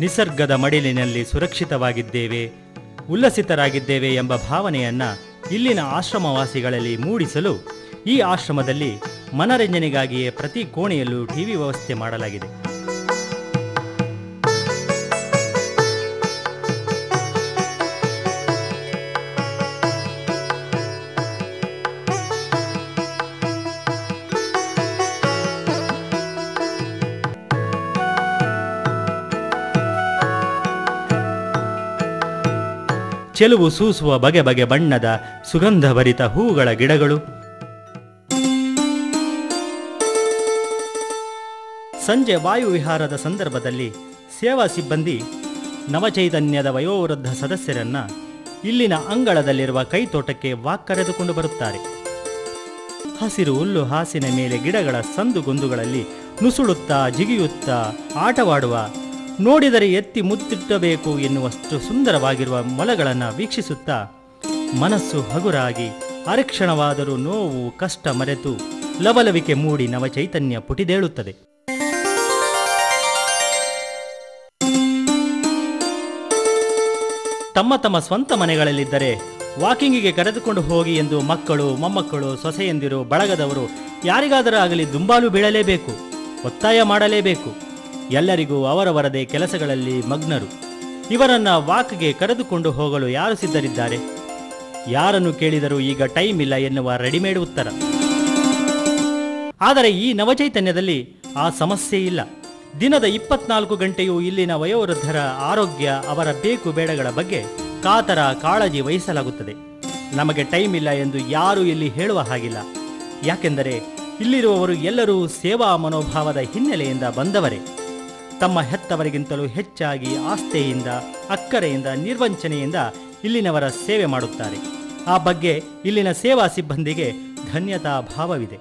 ನಿಸರ್ಗದ ಮಡಿಲಿನಲ್ಲಿ ಸುರಕ್ಷಿತವಾಗಿದ್ದೇವೆ, ಉಲ್ಲಸಿತರಾಗಿದ್ದೇವೆ ಎಂಬ ಭಾವನೆಯನ್ನ ಇಲ್ಲಿನ ಆಶ್ರಮವಾಸಿಗಳಲ್ಲಿ ಮೂಡಿಸಲು ಈ ಆಶ್ರಮದಲ್ಲಿ ಮನರಂಜನೆಗಾಗಿಯೇ ಪ್ರತಿ ಕೋಣೆಯಲ್ಲೂ ಟಿವಿ ವ್ಯವಸ್ಥೆ ಮಾಡಲಾಗಿದೆ. ಚೆಲುವು ಸೂಸುವ ಬಗೆ ಬಗೆ ಬಣ್ಣದ ಸುಗಂಧಭರಿತ ಹೂಗಳ ಗಿಡಗಳು, ಸಂಜೆ ವಾಯುವಿಹಾರದ ಸಂದರ್ಭದಲ್ಲಿ ಸೇವಾ ಸಿಬ್ಬಂದಿ ನವಚೈತನ್ಯದ ವಯೋವೃದ್ಧ ಸದಸ್ಯರನ್ನ ಇಲ್ಲಿನ ಅಂಗಳದಲ್ಲಿರುವ ಕೈತೋಟಕ್ಕೆ ವಾಕ್ ಕರೆದುಕೊಂಡು ಬರುತ್ತಾರೆ. ಹಸಿರು ಹುಲ್ಲು ಹಾಸಿನ ಮೇಲೆ ಗಿಡಗಳ ಸಂದುಗೊಂದುಗಳಲ್ಲಿ ನುಸುಳುತ್ತಾ ಜಿಗಿಯುತ್ತಾ ಆಟವಾಡುವ, ನೋಡಿದರೆ ಎತ್ತಿ ಮುತ್ತಿಟ್ಟಬೇಕು ಎನ್ನುವಷ್ಟು ಸುಂದರವಾಗಿರುವ ಮೊಲಗಳನ್ನು ವೀಕ್ಷಿಸುತ್ತಾ ಮನಸ್ಸು ಹಗುರಾಗಿ ಅರಕ್ಷಣವಾದರೂ ನೋವು ಕಷ್ಟ ಮರೆತು ಲವಲವಿಕೆ ಮೂಡಿ ನವಚೈತನ್ಯ ಪುಟಿದೇಳುತ್ತದೆ. ತಮ್ಮ ತಮ್ಮ ಸ್ವಂತ ಮನೆಗಳಲ್ಲಿದ್ದರೆ ವಾಕಿಂಗಿಗೆ ಕರೆದುಕೊಂಡು ಹೋಗಿ ಎಂದು ಮಕ್ಕಳು, ಮೊಮ್ಮಕ್ಕಳು, ಸೊಸೆಯಂದಿರು, ಬಳಗದವರು ಯಾರಿಗಾದರೂ ಆಗಲಿ ದುಂಬಾಲು ಬೀಳಲೇಬೇಕು, ಒತ್ತಾಯ ಮಾಡಲೇಬೇಕು. ಎಲ್ಲರಿಗೂ ಅವರವರದೇ ಕೆಲಸಗಳಲ್ಲಿ ಮಗ್ನರು. ಇವರನ್ನ ವಾಕ್ಗೆ ಕರೆದುಕೊಂಡು ಹೋಗಲು ಯಾರು ಸಿದ್ಧರಿದ್ದಾರೆ? ಯಾರನ್ನು ಕೇಳಿದರೂ ಈಗ ಟೈಮ್ ಇಲ್ಲ ಎನ್ನುವ ರೆಡಿಮೇಡ್ ಉತ್ತರ. ಆದರೆ ಈ ನವಚೈತನ್ಯದಲ್ಲಿ ಆ ಸಮಸ್ಯೆ ಇಲ್ಲ. ದಿನದ 24 ಗಂಟೆಯೂ ಇಲ್ಲಿನ ವಯೋವೃದ್ಧರ ಆರೋಗ್ಯ, ಅವರ ಬೇಕು ಬೇಡಗಳ ಬಗ್ಗೆ ಕಾತರ ಕಾಳಜಿ ವಹಿಸಲಾಗುತ್ತದೆ. ನಮಗೆ ಟೈಮ್ ಇಲ್ಲ ಎಂದು ಯಾರೂ ಇಲ್ಲಿ ಹೇಳುವ ಹಾಗಿಲ್ಲ. ಯಾಕೆಂದರೆ ಇಲ್ಲಿರುವವರು ಎಲ್ಲರೂ ಸೇವಾ ಮನೋಭಾವದ ಹಿನ್ನೆಲೆಯಿಂದ ಬಂದವರೇ. ತಮ್ಮ ಹೆತ್ತವರಿಗಿಂತಲೂ ಹೆಚ್ಚಾಗಿ ಆಸ್ಥೆಯಿಂದ, ಅಕ್ಕರೆಯಿಂದ, ನಿರ್ವಂಚನೆಯಿಂದ ಇಲ್ಲಿನವರ ಸೇವೆ ಮಾಡುತ್ತಾರೆ. ಆ ಬಗ್ಗೆ ಇಲ್ಲಿನ ಸೇವಾ ಸಿಬ್ಬಂದಿಗೆ ಧನ್ಯತಾ ಭಾವವಿದೆ.